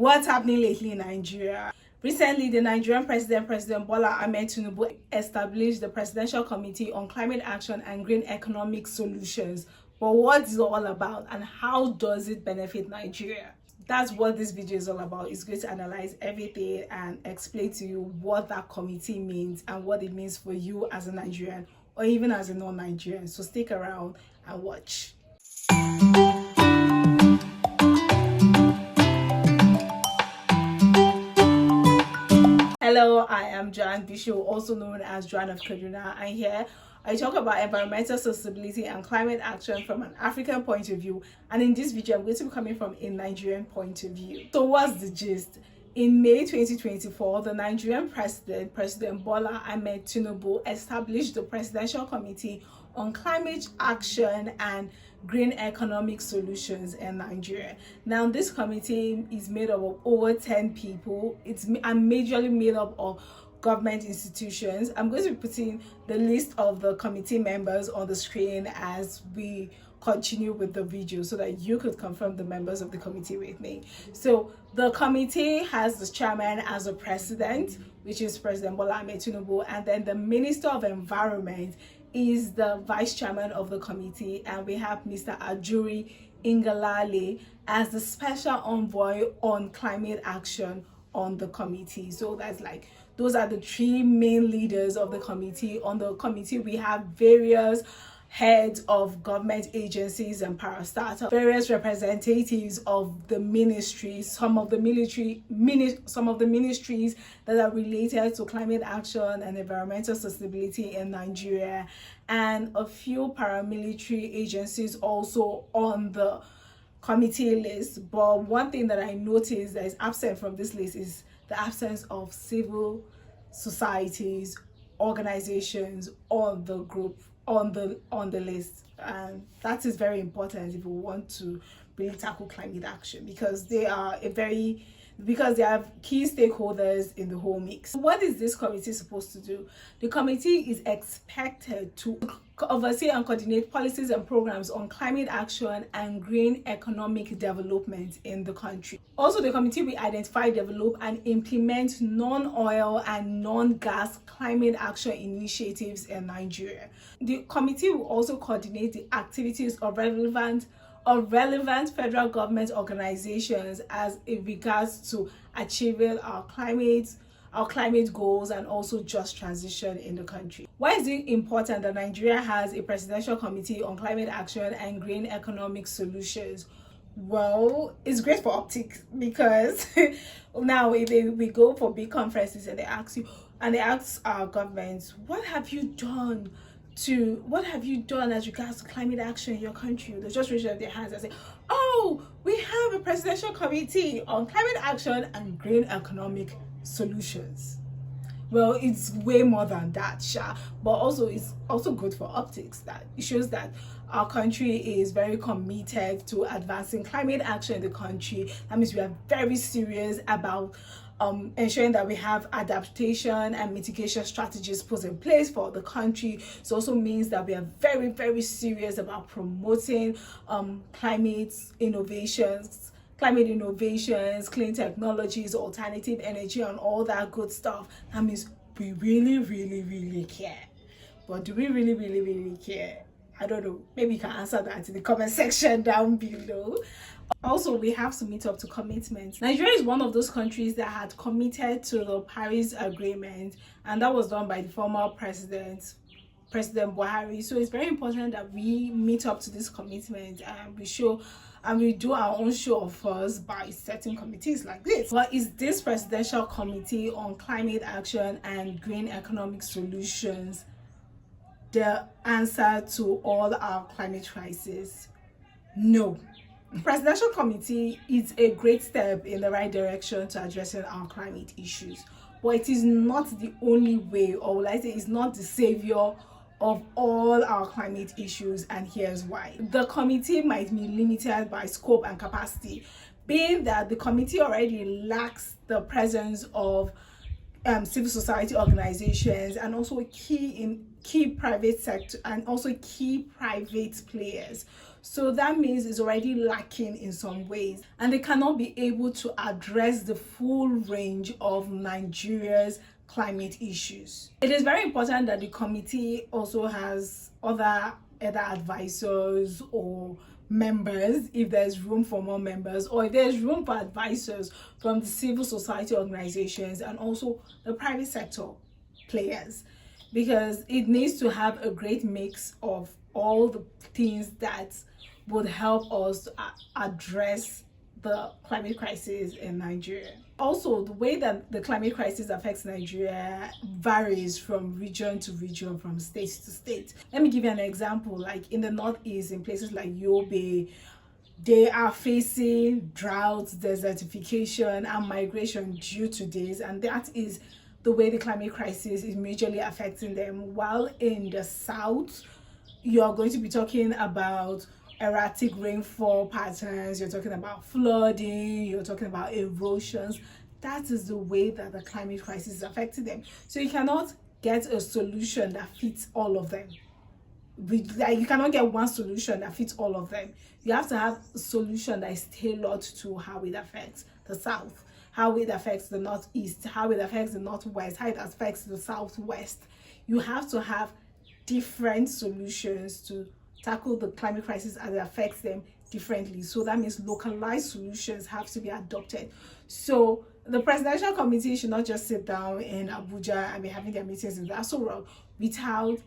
What's happening lately in Nigeria? Recently, the Nigerian President, President Bola Ahmed Tinubu, established the Presidential Committee on Climate Action and Green Economic Solutions. But what is it all about and how does it benefit Nigeria? That's what this video is all about. It's going to analyze everything and explain to you what that committee means and what it means for you as a Nigerian or even as a non-Nigerian. So stick around and watch. Hello, I am Joan Bishio, also known as Joan of Kaduna, and here I talk about environmental sustainability and climate action from an African point of view, and in this video I'm going to be coming from a Nigerian point of view. So what's the gist? In May 2024, the Nigerian President, President Bola Ahmed Tinubu, established the Presidential Committee on Climate Action and Green Economic Solutions in Nigeria. Now, this committee is made up of over 10 people. It's majorly made up of government institutions. I'm going to be putting the list of the committee members on the screen as we continue with the video so that you could confirm the members of the committee with me. So the committee has the chairman as a president, which is President Bola Ahmed Tinubu, and then the Minister of Environment is the vice chairman of the committee, and we have Mr. Ajuri Ingalale as the special envoy on climate action on the committee. So that's like, those are the three main leaders of the committee. On the committee, we have various heads of government agencies and parastatals, various representatives of the ministries, some of the ministries that are related to climate action and environmental sustainability in Nigeria, and a few paramilitary agencies also on the committee list. But one thing that I noticed that is absent from this list is the absence of civil societies, organizations on the group, on the list, and that is very important if we want to really tackle climate action, because they are because they have key stakeholders in the whole mix. What is this committee supposed to do? The committee is expected to oversee and coordinate policies and programs on climate action and green economic development in the country. Also, the committee will identify, develop, and implement non-oil and non-gas climate action initiatives in Nigeria. The committee will also coordinate the activities of relevant federal government organizations as it regards to achieving our climate goals and also just transition in the country. Why is it important that Nigeria has a presidential committee on climate action and green economic solutions? Well, it's great for optics, because now if we go for big conferences and they ask our governments, what have you done as regards to climate action in your country? They just raise up their hands and say, oh, we have a presidential committee on climate action and green economic solutions. Well, it's way more than that, but also it's also good for optics, that it shows that our country is very committed to advancing climate action in the country. That means we are very serious about ensuring that we have adaptation and mitigation strategies put in place for the country. It also means that we are very, very serious about promoting climate innovations, clean technologies, alternative energy, and all that good stuff. That means we really, really, really care. But do we really, really, really care? I don't know. Maybe you can answer that in the comment section down below. Also, we have to meet up to commitments. Nigeria is one of those countries that had committed to the Paris Agreement, and that was done by the former President Buhari. So it's very important that we meet up to this commitment and we do our own show of force by setting committees like this. What is this Presidential Committee on Climate Action and Green Economic Solutions the answer to all our climate crises? No. The Presidential Committee is a great step in the right direction to addressing our climate issues, but it is not the only way, or will I say it's not the savior of all our climate issues, and here's why. The committee might be limited by scope and capacity, being that the committee already lacks the presence of civil society organizations and also key private sector and also key private players. So that means it's already lacking in some ways, and they cannot be able to address the full range of Nigeria's climate issues. It is very important that the committee also has other advisors or members, if there's room for more members, or if there's room for advisors from the civil society organizations and also the private sector players, because it needs to have a great mix of all the things that would help us to address the climate crisis in Nigeria. Also, the way that the climate crisis affects Nigeria varies from region to region, from state to state. Let me give you an example. Like in the northeast, in places like Yobe, they are facing droughts, desertification, and migration due to this, and that is the way the climate crisis is majorly affecting them. While in the south, you're going to be talking about erratic rainfall patterns, you're talking about flooding, you're talking about erosions. That is the way that the climate crisis is affecting them. So you cannot get a solution that fits all of them. You cannot get one solution that fits all of them. You have to have a solution that is tailored to how it affects the south, how it affects the northeast, how it affects the northwest, how it affects the southwest. You have to have different solutions to tackle the climate crisis as it affects them differently. So that means localized solutions have to be adopted. So the presidential committee should not just sit down in Abuja and be having their meetings in the Aso Rock without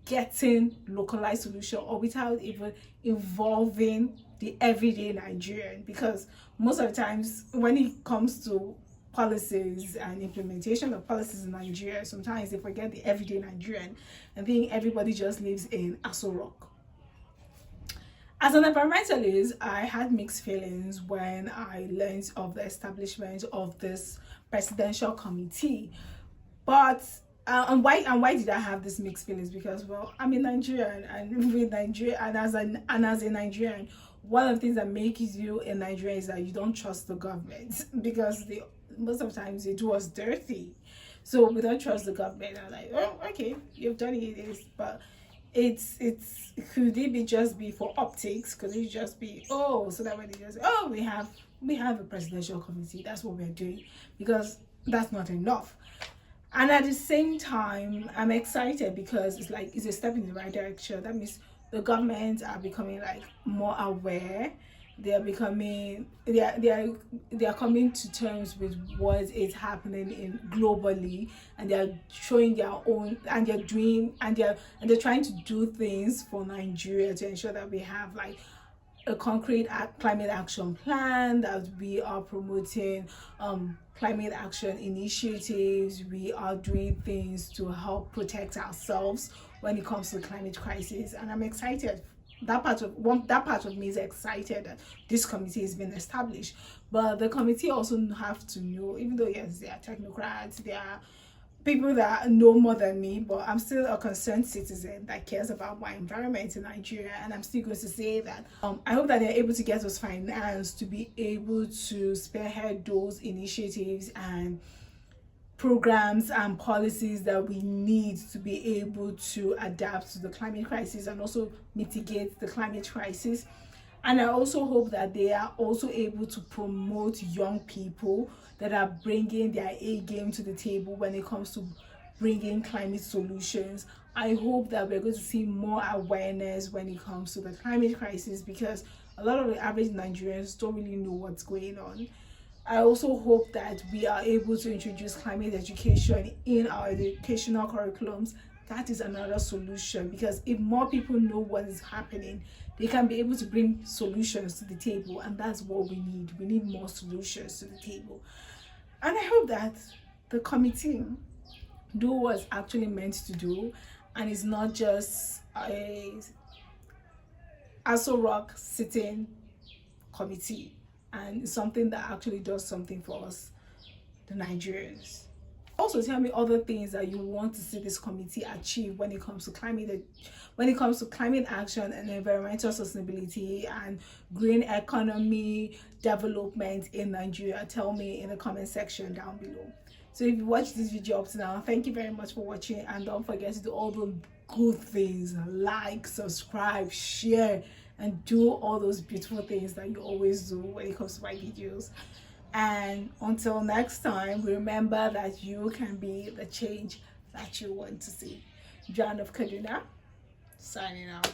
getting localized solution, or without even involving the everyday Nigerian, because most of the times when it comes to policies and implementation of policies in Nigeria, sometimes they forget the everyday Nigerian and think everybody just lives in Aso Rock. As an environmentalist, I had mixed feelings when I learned of the establishment of this presidential committee. But and why did I have this mixed feelings? Because, well, I'm a Nigerian, and with Nigeria, and as a Nigerian, one of the things that makes you a Nigerian is that you don't trust the government, because most of the times they do us dirty. So we don't trust the government. I'm like, oh, okay, you've done it, but it's could it just be for optics? Could it just be, oh, so that when they just, oh, we have a presidential committee, that's what we're doing? Because that's not enough. And at the same time, I'm excited because it's a step in the right direction. That means the government are becoming like more aware. They are coming to terms with what is happening in globally, and they are showing their own, and they're trying to do things for Nigeria to ensure that we have like a concrete climate action plan, that we are promoting climate action initiatives. We are doing things to help protect ourselves when it comes to the climate crisis, and I'm excited. That part of me is excited that this committee has been established. But the committee also have to know, even though yes, they are technocrats, they are people that know more than me, but I'm still a concerned citizen that cares about my environment in Nigeria, and I'm still going to say that I hope that they're able to get us finance to be able to spearhead those initiatives and programs and policies that we need to be able to adapt to the climate crisis and also mitigate the climate crisis. And I also hope that they are also able to promote young people that are bringing their A game to the table when it comes to bringing climate solutions. I hope that we're going to see more awareness when it comes to the climate crisis, because a lot of the average Nigerians don't really know what's going on. I also hope that we are able to introduce climate education in our educational curriculums. That is another solution, because if more people know what is happening, they can be able to bring solutions to the table, and that's what we need. We need more solutions to the table. And I hope that the committee do what's actually meant to do, and it's not just a Aso Rock sitting committee, and it's something that actually does something for us, the Nigerians. Also, tell me other things that you want to see this committee achieve when it comes to climate action and environmental sustainability and green economy development in Nigeria. Tell me in the comment section down below. So if you watched this video up to now, thank you very much for watching, and don't forget to do all the good things: like, subscribe, share, and do all those beautiful things that you always do when it comes to my videos. And until next time, remember that you can be the change that you want to see. Joan of Kaduna, signing out.